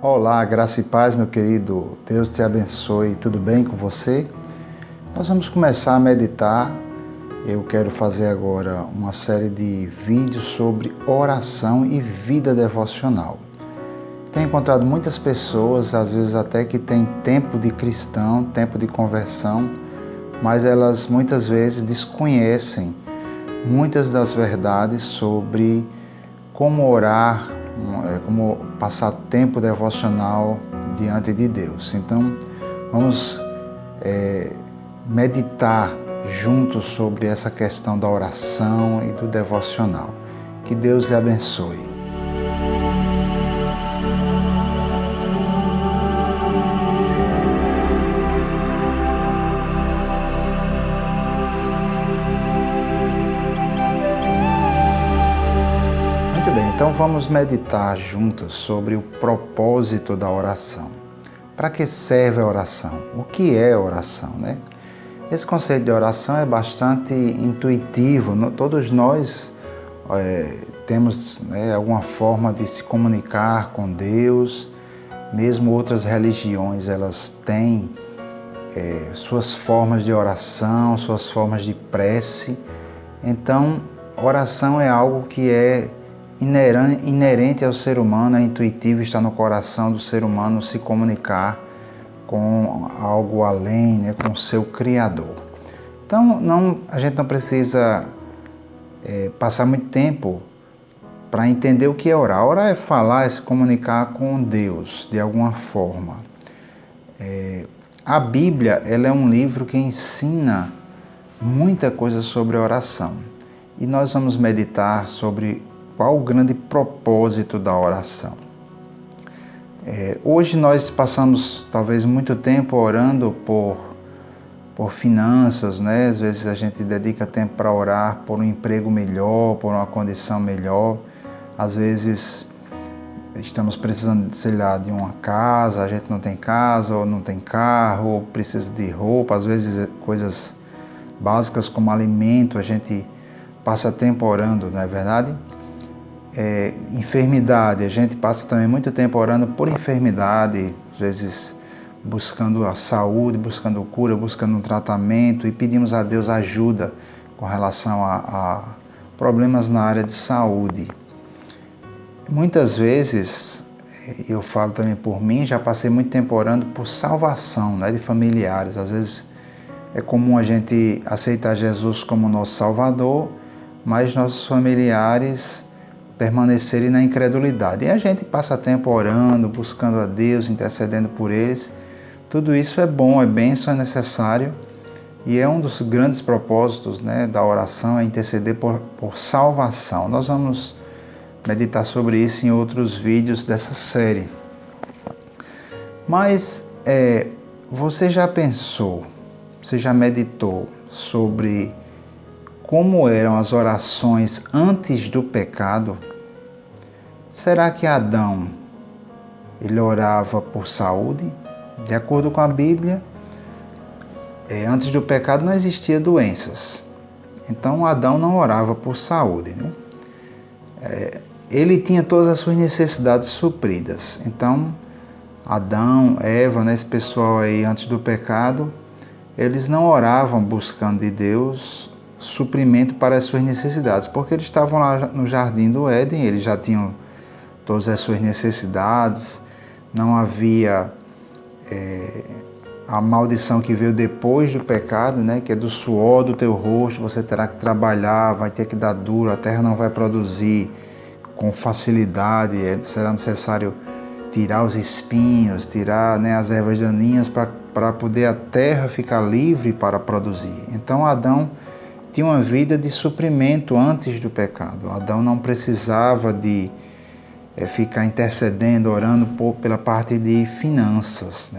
Olá, graça e paz, meu querido. Deus te abençoe. Tudo bem com você? Nós vamos começar a meditar. Eu quero fazer agora uma série de vídeos sobre oração e vida devocional. Tenho encontrado muitas pessoas, às vezes até que têm tempo de cristão, tempo de conversão, mas elas muitas vezes desconhecem muitas das verdades sobre como orar, como passar tempo devocional diante de Deus. Então, vamos meditar juntos sobre essa questão da oração e do devocional. Que Deus lhe abençoe. Muito bem, então vamos meditar juntos sobre o propósito da oração. Para que serve a oração? O que é oração, né? Esse conceito de oração é bastante intuitivo. Todos nós temos alguma forma de se comunicar com Deus. Mesmo outras religiões, elas têm suas formas de oração, suas formas de prece. Então, oração é algo que é inerente ao ser humano, é intuitivo, está no coração do ser humano se comunicar com algo além, com o seu Criador. Então, a gente não precisa passar muito tempo para entender o que é orar. Orar é falar, é se comunicar com Deus de alguma forma. A Bíblia, ela é um livro que ensina muita coisa sobre oração. E nós vamos meditar sobre qual o grande propósito da oração. Hoje nós passamos talvez muito tempo orando por finanças, né? Às vezes a gente dedica tempo para orar por um emprego melhor, por uma condição melhor. Às vezes estamos precisando, sei lá, de uma casa, a gente não tem casa, ou não tem carro, ou precisa de roupa. Às vezes coisas básicas como alimento, a gente passa tempo orando, não é verdade? Enfermidade, a gente passa também muito tempo orando por enfermidade, às vezes buscando a saúde, buscando cura, buscando um tratamento, e pedimos a Deus ajuda com relação a problemas na área de saúde. Muitas vezes, eu falo também por mim, já passei muito tempo orando por salvação, de familiares. Às vezes é comum a gente aceitar Jesus como nosso Salvador, mas nossos familiares permanecerem na incredulidade. E a gente passa tempo orando, buscando a Deus, intercedendo por eles. Tudo isso é bom, é bênção, é necessário. E é um dos grandes propósitos da oração, é interceder por salvação. Nós vamos meditar sobre isso em outros vídeos dessa série. Mas você já pensou, você já meditou sobre como eram as orações antes do pecado? Será que Adão, ele orava por saúde? De acordo com a Bíblia, antes do pecado não existia doenças. Então Adão não orava por saúde, ele tinha todas as suas necessidades supridas. Então Adão, Eva, esse pessoal aí antes do pecado, eles não oravam buscando de Deus suprimento para as suas necessidades, porque eles estavam lá no jardim do Éden, eles já tinham todas as suas necessidades, não havia a maldição que veio depois do pecado, que é do suor do teu rosto, você terá que trabalhar, vai ter que dar duro, a terra não vai produzir com facilidade, será necessário tirar os espinhos, tirar as ervas daninhas para poder a terra ficar livre para produzir. Então Adão tinha uma vida de suprimento antes do pecado. Adão não precisava de ficar intercedendo, orando pela parte de finanças.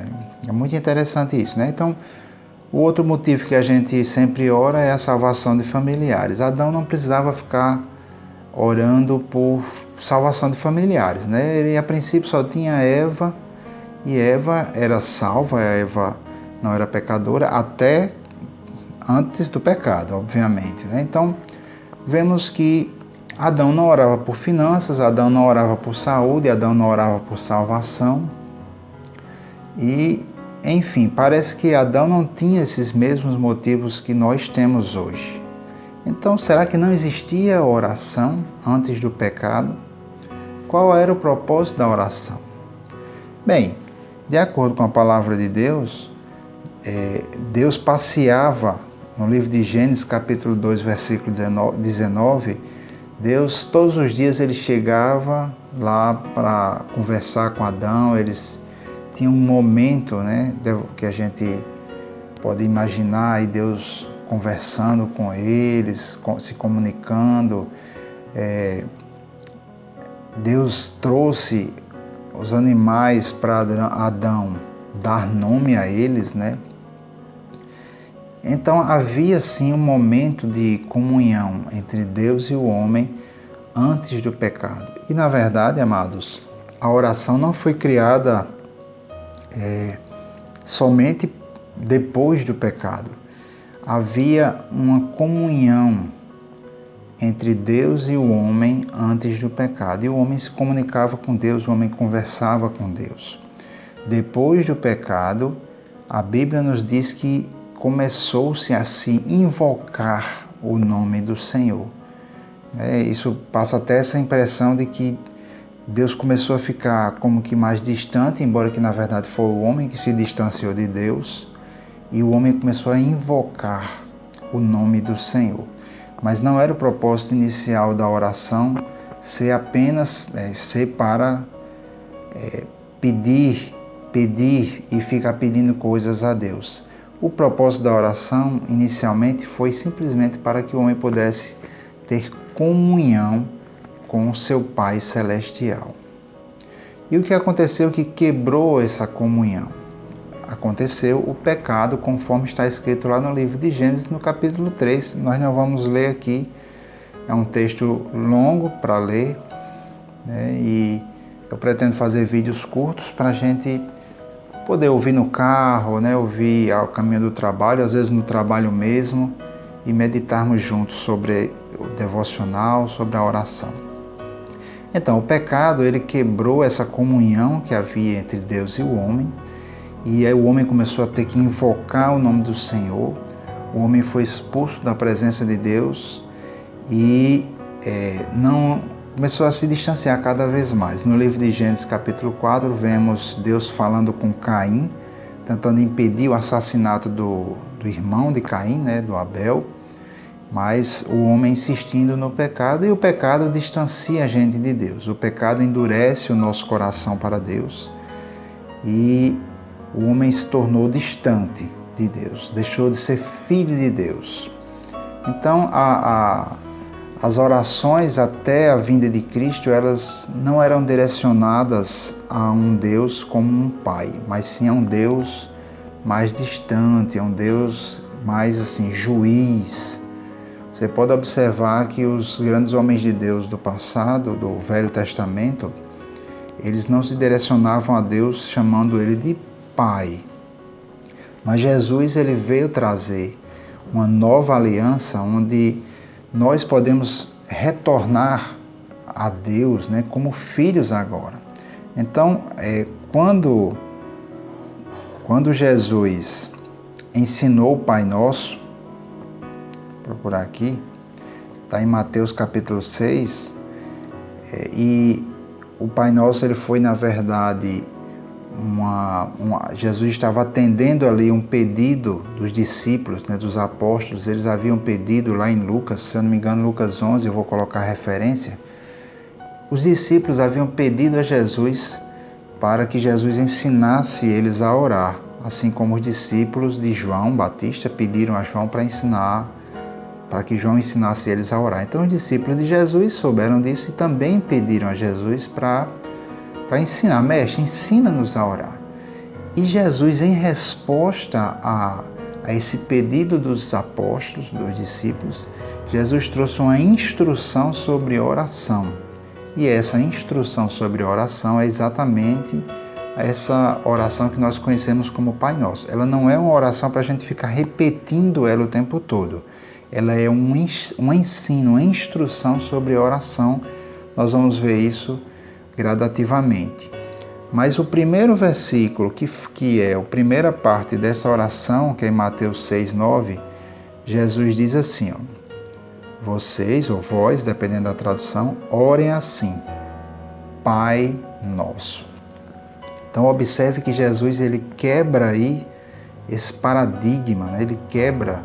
É muito interessante isso. Então, o outro motivo que a gente sempre ora é a salvação de familiares. Adão não precisava ficar orando por salvação de familiares. Ele, a princípio, só tinha Eva, e Eva era salva, Eva não era pecadora, até antes do pecado, obviamente. Então, vemos que Adão não orava por finanças, Adão não orava por saúde, Adão não orava por salvação. E, enfim, parece que Adão não tinha esses mesmos motivos que nós temos hoje. Então, será que não existia oração antes do pecado? Qual era o propósito da oração? Bem, de acordo com a palavra de Deus, Deus passeava no livro de Gênesis, capítulo 2, versículo 19, Deus, todos os dias, ele chegava lá para conversar com Adão, eles tinham um momento, né, que a gente pode imaginar, e Deus conversando com eles, se comunicando. Deus trouxe os animais para Adão dar nome a eles, né? Então havia sim um momento de comunhão entre Deus e o homem antes do pecado. E na verdade, amados, a oração não foi criada somente depois do pecado. Havia uma comunhão entre Deus e o homem antes do pecado. E o homem se comunicava com Deus, o homem conversava com Deus. Depois do pecado, a Bíblia nos diz que começou-se a se invocar o nome do Senhor. Isso passa até essa impressão de que Deus começou a ficar como que mais distante, embora que na verdade foi o homem que se distanciou de Deus, e o homem começou a invocar o nome do Senhor. Mas não era o propósito inicial da oração ser apenas para pedir e ficar pedindo coisas a Deus. O propósito da oração inicialmente foi simplesmente para que o homem pudesse ter comunhão com o seu Pai Celestial. E o que aconteceu que quebrou essa comunhão? Aconteceu o pecado, conforme está escrito lá no livro de Gênesis, no capítulo 3. Nós não vamos ler aqui, é um texto longo para ler, né? E eu pretendo fazer vídeos curtos para a gente poder ouvir no carro, né? Ouvir ao caminho do trabalho, às vezes no trabalho mesmo, e meditarmos juntos sobre o devocional, sobre a oração. Então, o pecado, ele quebrou essa comunhão que havia entre Deus e o homem, e aí o homem começou a ter que invocar o nome do Senhor. O homem foi expulso da presença de Deus e não começou a se distanciar cada vez mais. No livro de Gênesis, capítulo 4, vemos Deus falando com Caim, tentando impedir o assassinato do irmão de Caim, né, do Abel, mas o homem insistindo no pecado, e o pecado distancia a gente de Deus. O pecado endurece o nosso coração para Deus e o homem se tornou distante de Deus, deixou de ser filho de Deus. Então, as orações até a vinda de Cristo, elas não eram direcionadas a um Deus como um pai, mas sim a um Deus mais distante, a um Deus mais assim, juiz. Você pode observar que os grandes homens de Deus do passado, do Velho Testamento, eles não se direcionavam a Deus chamando ele de pai. Mas Jesus, ele veio trazer uma nova aliança onde nós podemos retornar a Deus, né, como filhos agora. Então, quando Jesus ensinou o Pai Nosso, vou procurar aqui, está em Mateus capítulo 6, e o Pai Nosso, ele foi, na verdade, Jesus estava atendendo ali um pedido dos discípulos, né, dos apóstolos. Eles haviam pedido lá em Lucas, se eu não me engano, Lucas 11, eu vou colocar a referência. Os discípulos haviam pedido a Jesus para que Jesus ensinasse eles a orar, assim como os discípulos de João Batista pediram a João para que João ensinasse eles a orar. Então os discípulos de Jesus souberam disso e também pediram a Jesus para ensinar. Mestre, ensina-nos a orar. E Jesus, em resposta a esse pedido dos apóstolos, dos discípulos, Jesus trouxe uma instrução sobre oração. E essa instrução sobre oração é exatamente essa oração que nós conhecemos como Pai Nosso. Ela não é uma oração para a gente ficar repetindo ela o tempo todo. ela é um ensino, uma instrução sobre oração. Nós vamos ver isso gradativamente. Mas o primeiro versículo, que é a primeira parte dessa oração, que é em Mateus 6:9, Jesus diz assim, ó, vocês, ou vós, dependendo da tradução, orem assim, Pai Nosso. Então observe que Jesus ele quebra aí esse paradigma, né? Ele quebra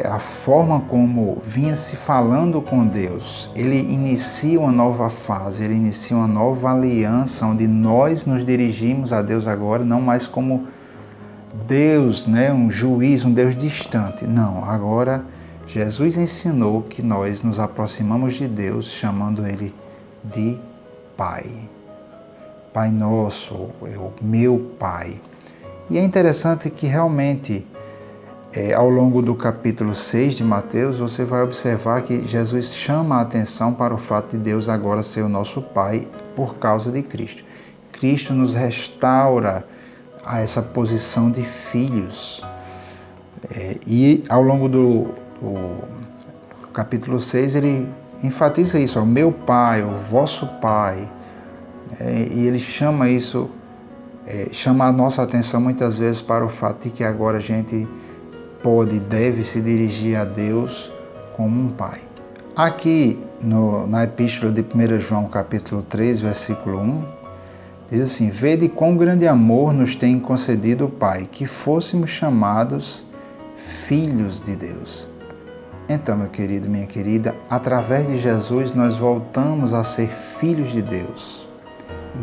a forma como vinha se falando com Deus. Ele inicia uma nova fase, ele inicia uma nova aliança, onde nós nos dirigimos a Deus agora, não mais como Deus, né? Um juiz, um Deus distante. Não, agora Jesus ensinou que nós nos aproximamos de Deus chamando Ele de Pai. Pai Nosso, é o meu Pai. E é interessante que realmente, ao longo do capítulo 6 de Mateus, você vai observar que Jesus chama a atenção para o fato de Deus agora ser o nosso Pai por causa de Cristo. Cristo nos restaura a essa posição de filhos. E ao longo do capítulo 6, ele enfatiza isso, o meu Pai, o vosso Pai. E ele chama isso, chama a nossa atenção muitas vezes para o fato de que agora a gente pode e deve se dirigir a Deus como um Pai. Aqui na epístola de 1 João capítulo 3, versículo 1, diz assim, vede quão grande amor nos tem concedido o Pai, que fôssemos chamados filhos de Deus. Então, meu querido, minha querida, através de Jesus nós voltamos a ser filhos de Deus.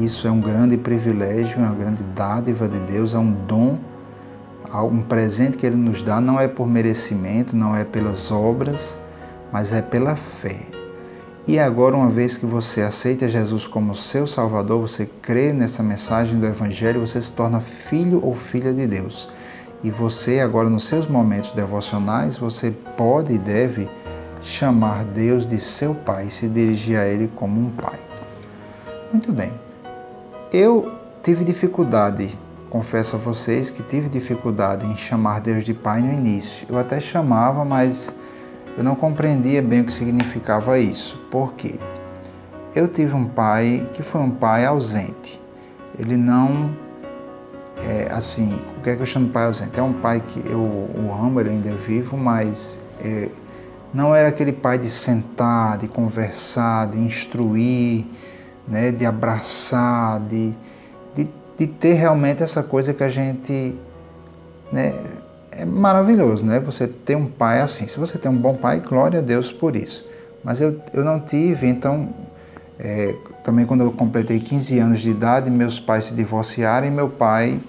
Isso é um grande privilégio, uma grande dádiva de Deus, é um dom, um presente que Ele nos dá, não é por merecimento, não é pelas obras, mas é pela fé. E agora, uma vez que você aceita Jesus como seu Salvador, você crê nessa mensagem do Evangelho, você se torna filho ou filha de Deus. E você agora, nos seus momentos devocionais, você pode e deve chamar Deus de seu Pai, se dirigir a Ele como um Pai. Muito bem. Eu tive dificuldade, confesso a vocês que tive dificuldade em chamar Deus de Pai no início. Eu até chamava, mas eu não compreendia bem o que significava isso. Por quê? Eu tive um pai que foi um pai ausente. Ele não, o que é que eu chamo de pai ausente? É um pai que eu o amo, ele ainda é vivo, mas não era aquele pai de sentar, de conversar, de instruir, né, de abraçar, de ter realmente essa coisa que a gente, né, é maravilhoso, né? Você ter um pai assim. Se você tem um bom pai, glória a Deus por isso. Mas eu não tive, então, também quando eu completei 15 anos de idade, meus pais se divorciaram e meu pai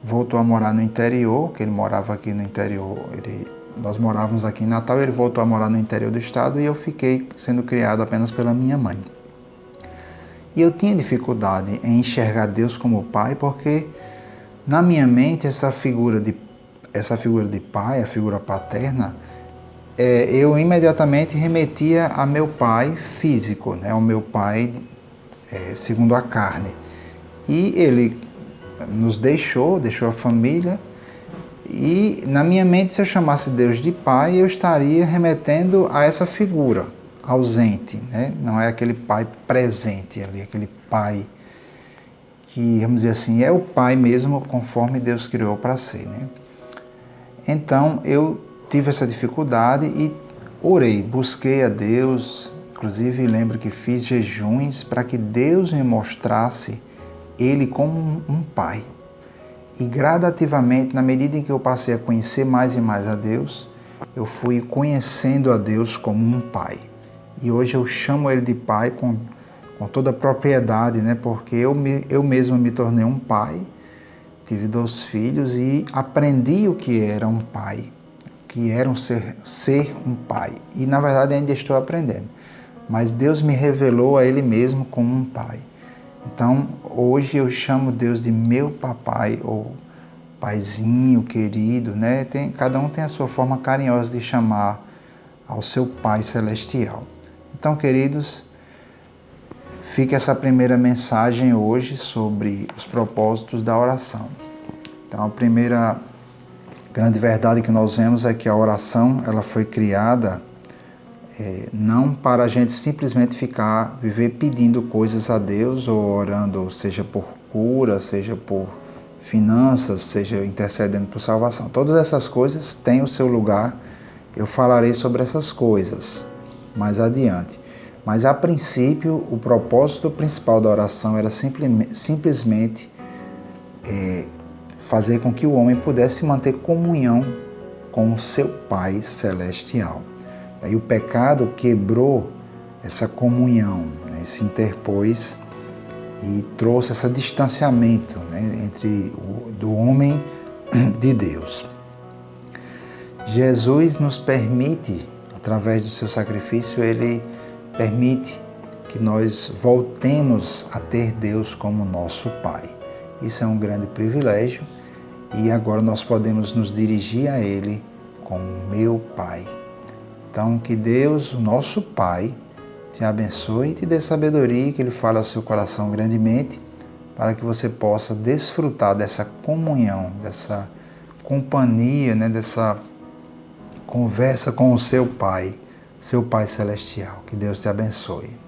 voltou a morar no interior, que ele morava aqui no interior, nós morávamos aqui em Natal, ele voltou a morar no interior do estado e eu fiquei sendo criado apenas pela minha mãe. E eu tinha dificuldade em enxergar Deus como pai, porque na minha mente essa figura de pai, a figura paterna, eu imediatamente remetia a meu pai físico, né, ao meu pai segundo a carne. E ele nos deixou a família, e na minha mente, se eu chamasse Deus de pai, eu estaria remetendo a essa figura ausente, né? Não é aquele pai presente ali, aquele pai que, vamos dizer assim, é o pai mesmo conforme Deus criou para ser, né? Então eu tive essa dificuldade e orei, busquei a Deus, inclusive lembro que fiz jejuns para que Deus me mostrasse Ele como um pai. E gradativamente, na medida em que eu passei a conhecer mais e mais a Deus, eu fui conhecendo a Deus como um pai. E hoje eu chamo Ele de pai com toda a propriedade, né? Porque eu mesmo me tornei um pai, tive 2 filhos e aprendi o que era um pai, que era ser um pai. E na verdade ainda estou aprendendo. Mas Deus me revelou a Ele mesmo como um pai. Então hoje eu chamo Deus de meu papai ou paizinho querido, né? Cada um tem a sua forma carinhosa de chamar ao seu Pai Celestial. Então, queridos, fica essa primeira mensagem hoje sobre os propósitos da oração. Então, a primeira grande verdade que nós vemos é que a oração ela foi criada não para a gente simplesmente viver pedindo coisas a Deus ou orando, seja por cura, seja por finanças, seja intercedendo por salvação. Todas essas coisas têm o seu lugar. Eu falarei sobre essas coisas mais adiante. Mas, a princípio, o propósito principal da oração era simplesmente fazer com que o homem pudesse manter comunhão com o seu Pai Celestial. Aí o pecado quebrou essa comunhão, né, se interpôs e trouxe esse distanciamento, né, do homem de Deus. Jesus nos permite, através do seu sacrifício, ele permite que nós voltemos a ter Deus como nosso Pai. Isso é um grande privilégio e agora nós podemos nos dirigir a Ele como meu Pai. Então, que Deus, o nosso Pai, te abençoe e te dê sabedoria, que Ele fale ao seu coração grandemente, para que você possa desfrutar dessa comunhão, dessa companhia, né, dessa conversa com o seu Pai Celestial. Que Deus te abençoe.